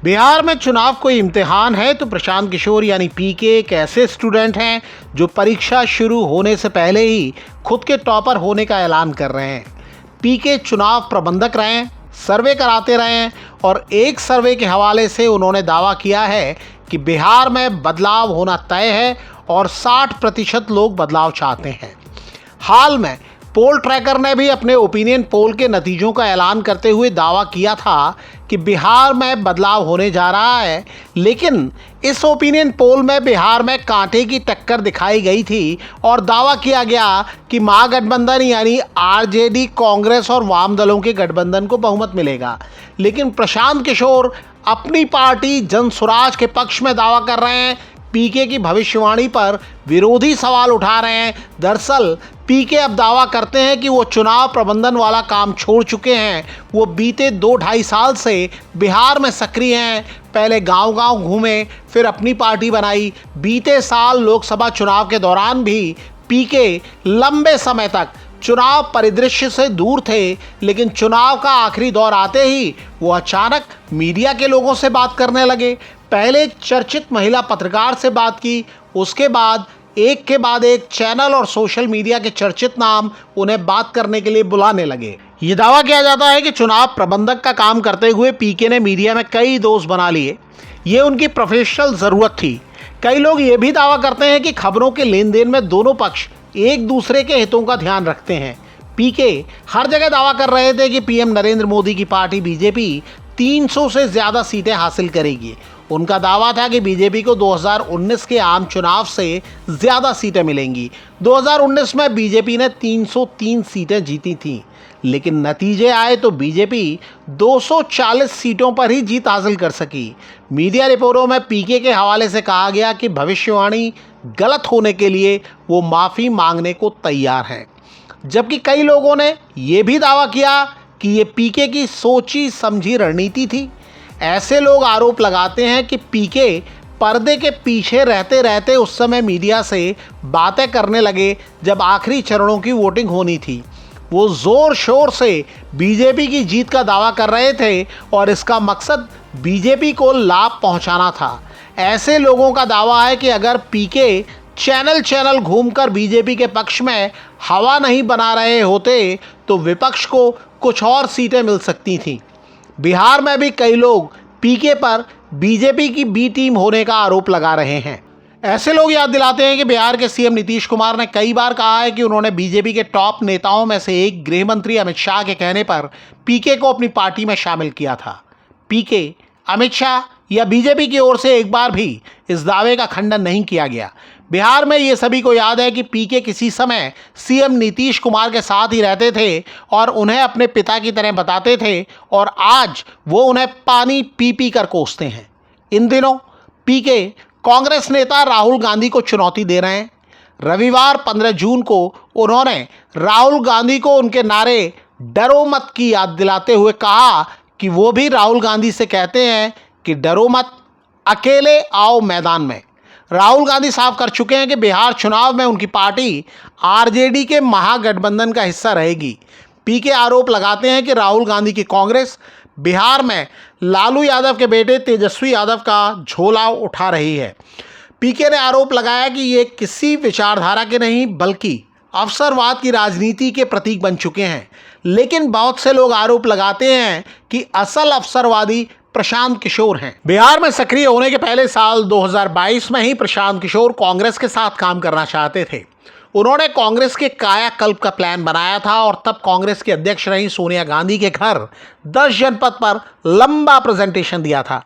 बिहार में चुनाव कोई इम्तिहान है तो प्रशांत किशोर यानी पीके एक ऐसे स्टूडेंट हैं जो परीक्षा शुरू होने से पहले ही खुद के टॉपर होने का ऐलान कर रहे हैं। पीके चुनाव प्रबंधक रहे हैं, सर्वे कराते रहे हैं और एक सर्वे के हवाले से उन्होंने दावा किया है कि बिहार में बदलाव होना तय है और 60% लोग बदलाव चाहते हैं। हाल में पोल ट्रैकर ने भी अपने ओपिनियन पोल के नतीजों का ऐलान करते हुए दावा किया था कि बिहार में बदलाव होने जा रहा है, लेकिन इस ओपिनियन पोल में बिहार में कांटे की टक्कर दिखाई गई थी और दावा किया गया कि महागठबंधन यानी आरजेडी, कांग्रेस और वाम दलों के गठबंधन को बहुमत मिलेगा। लेकिन प्रशांत किशोर अपनी पार्टी जनसुराज के पक्ष में दावा कर रहे हैं। पीके की भविष्यवाणी पर विरोधी सवाल उठा रहे हैं। दरअसल पीके अब दावा करते हैं कि वो चुनाव प्रबंधन वाला काम छोड़ चुके हैं। वो बीते 2-2.5 साल से बिहार में सक्रिय हैं। पहले गांव-गांव घूमे, फिर अपनी पार्टी बनाई। बीते साल लोकसभा चुनाव के दौरान भी पीके लंबे समय तक चुनाव परिदृश्य से दूर थे, लेकिन चुनाव का आखिरी दौर आते ही वो अचानक मीडिया के लोगों से बात करने लगे। पहले चर्चित महिला पत्रकार से बात की, उसके बाद एक के बाद एक चैनल और सोशल मीडिया के चर्चित नाम उन्हें बात करने के लिए बुलाने लगे। ये दावा किया जाता है कि चुनाव प्रबंधक का काम करते हुए पीके ने मीडिया में कई दोस्त बना लिए। ये उनकी प्रोफेशनल ज़रूरत थी। कई लोग ये भी दावा करते हैं कि खबरों के लेन देन में दोनों पक्ष एक दूसरे के हितों का ध्यान रखते हैं। पीके हर जगह दावा कर रहे थे कि पीएम नरेंद्र मोदी की पार्टी बीजेपी 300 से ज़्यादा सीटें हासिल करेगी। उनका दावा था कि बीजेपी को 2019 के आम चुनाव से ज़्यादा सीटें मिलेंगी। 2019 में बीजेपी ने 303 सीटें जीती थीं, लेकिन नतीजे आए तो बीजेपी 240 सीटों पर ही जीत हासिल कर सकी। मीडिया रिपोर्टों में पीके के हवाले से कहा गया कि भविष्यवाणी गलत होने के लिए वो माफ़ी मांगने को तैयार हैं, जबकि कई लोगों ने ये भी दावा किया कि ये पीके की सोची समझी रणनीति थी। ऐसे लोग आरोप लगाते हैं कि पीके पर्दे के पीछे रहते रहते उस समय मीडिया से बातें करने लगे जब आखिरी चरणों की वोटिंग होनी थी। वो ज़ोर शोर से बीजेपी की जीत का दावा कर रहे थे और इसका मकसद बीजेपी को लाभ पहुंचाना था। ऐसे लोगों का दावा है कि अगर पीके चैनल घूमकर बीजेपी के पक्ष में हवा नहीं बना रहे होते तो विपक्ष को कुछ और सीटें मिल सकती थीं। बिहार में भी कई लोग पीके पर बीजेपी की बी टीम होने का आरोप लगा रहे हैं। ऐसे लोग याद दिलाते हैं कि बिहार के सीएम नीतीश कुमार ने कई बार कहा है कि उन्होंने बीजेपी के टॉप नेताओं में से एक गृह मंत्री अमित शाह के कहने पर पीके को अपनी पार्टी में शामिल किया था। पीके, अमित शाह या बीजेपी की ओर से एक बार भी इस दावे का खंडन नहीं किया गया। बिहार में ये सभी को याद है कि पीके किसी समय सीएम नीतीश कुमार के साथ ही रहते थे और उन्हें अपने पिता की तरह बताते थे और आज वो उन्हें पानी पी पी कर कोसते हैं। इन दिनों पीके कांग्रेस नेता राहुल गांधी को चुनौती दे रहे हैं। रविवार 15 जून को उन्होंने राहुल गांधी को उनके नारे डरो मत की याद दिलाते हुए कहा कि वो भी राहुल गांधी से कहते हैं कि डरो मत, अकेले आओ मैदान में। राहुल गांधी साफ कर चुके हैं कि बिहार चुनाव में उनकी पार्टी आरजेडी के महागठबंधन का हिस्सा रहेगी। पीके आरोप लगाते हैं कि राहुल गांधी की कांग्रेस बिहार में लालू यादव के बेटे तेजस्वी यादव का झोला उठा रही है। पीके ने आरोप लगाया कि ये किसी विचारधारा के नहीं बल्कि अवसरवाद की राजनीति के प्रतीक बन चुके हैं। लेकिन बहुत से लोग आरोप लगाते हैं कि असल अवसरवादी प्रशांत किशोर हैं। बिहार में सक्रिय होने के पहले साल 2022 में ही प्रशांत किशोर कांग्रेस के साथ काम करना चाहते थे। उन्होंने कांग्रेस के कायाकल्प का प्लान बनाया था और तब कांग्रेस की अध्यक्ष रही सोनिया गांधी के घर 10 जनपद पर लंबा प्रेजेंटेशन दिया था।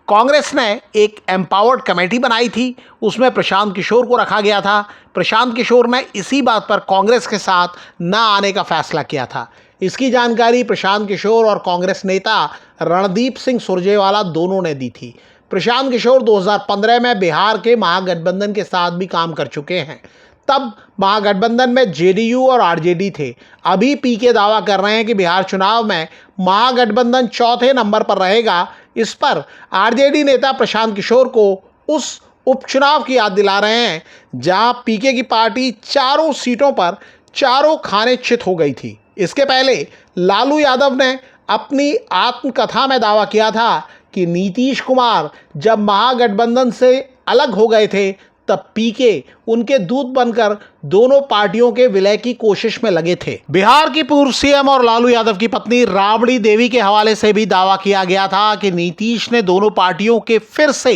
कांग्रेस ने एक एम्पावर्ड कमेटी बनाई थी, उसमें प्रशांत किशोर को रखा गया था। प्रशांत किशोर ने इसी बात पर कांग्रेस के साथ न आने का फैसला किया था। इसकी जानकारी प्रशांत किशोर और कांग्रेस नेता रणदीप सिंह सुरजेवाला दोनों ने दी थी। प्रशांत किशोर 2015 में बिहार के महागठबंधन के साथ भी काम कर चुके हैं। तब महागठबंधन में जेडीयू और आरजेडी थे। अभी पीके दावा कर रहे हैं कि बिहार चुनाव में महागठबंधन चौथे नंबर पर रहेगा। इस पर आरजेडी नेता प्रशांत किशोर को उस उपचुनाव की याद दिला रहे हैं जहां पीके की पार्टी चारों सीटों पर चारों खाने चित हो गई थी। इसके पहले लालू यादव ने अपनी आत्मकथा में दावा किया था कि नीतीश कुमार जब महागठबंधन से अलग हो गए थे तब पीके उनके दूत बनकर दोनों पार्टियों के विलय की कोशिश में लगे थे। बिहार की पूर्व सीएम और लालू यादव की पत्नी राबड़ी देवी के हवाले से भी दावा किया गया था कि नीतीश ने दोनों पार्टियों के फिर से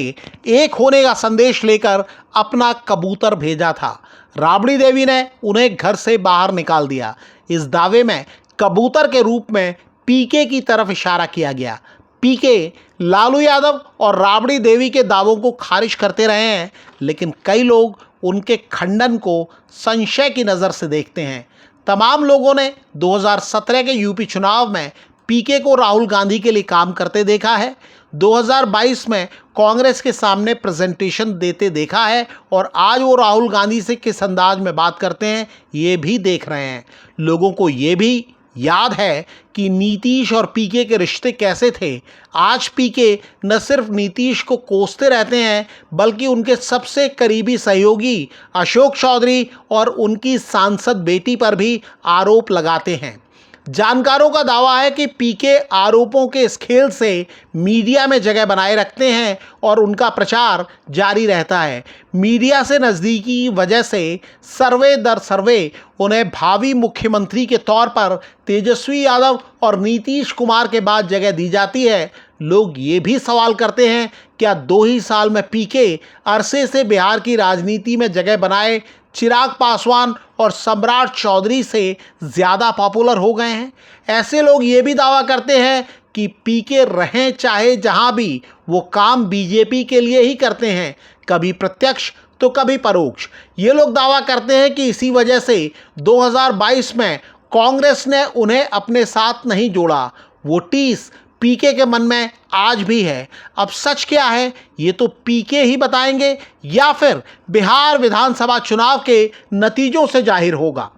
एक होने का संदेश लेकर अपना कबूतर भेजा था। राबड़ी देवी ने उन्हें घर से बाहर निकाल दिया। इस दावे में कबूतर के रूप में पीके की तरफ इशारा किया गया। पीके लालू यादव और राबड़ी देवी के दावों को खारिज करते रहे हैं, लेकिन कई लोग उनके खंडन को संशय की नज़र से देखते हैं। तमाम लोगों ने 2017 के यूपी चुनाव में पीके को राहुल गांधी के लिए काम करते देखा है, 2022 में कांग्रेस के सामने प्रेजेंटेशन देते देखा है और आज वो राहुल गांधी से किस अंदाज में बात करते हैं ये भी देख रहे हैं। लोगों को ये भी याद है कि नीतीश और पीके के रिश्ते कैसे थे। आज पीके न सिर्फ नीतीश को कोसते रहते हैं बल्कि उनके सबसे करीबी सहयोगी अशोक चौधरी और उनकी सांसद बेटी पर भी आरोप लगाते हैं। जानकारों का दावा है कि पीके आरोपों के इस खेल से मीडिया में जगह बनाए रखते हैं और उनका प्रचार जारी रहता है। मीडिया से नज़दीकी की वजह से सर्वे दर सर्वे उन्हें भावी मुख्यमंत्री के तौर पर तेजस्वी यादव और नीतीश कुमार के बाद जगह दी जाती है। लोग ये भी सवाल करते हैं, क्या 2 ही साल में पीके अरसे से बिहार की राजनीति में जगह बनाए चिराग पासवान और सम्राट चौधरी से ज़्यादा पॉपुलर हो गए हैं? ऐसे लोग ये भी दावा करते हैं कि पीके रहें चाहे जहां भी, वो काम बीजेपी के लिए ही करते हैं, कभी प्रत्यक्ष तो कभी परोक्ष। ये लोग दावा करते हैं कि इसी वजह से 2022 में कांग्रेस ने उन्हें अपने साथ नहीं जोड़ा। वो टीस पीके के मन में आज भी है। अब सच क्या है ये तो पीके ही बताएंगे या फिर बिहार विधानसभा चुनाव के नतीजों से जाहिर होगा।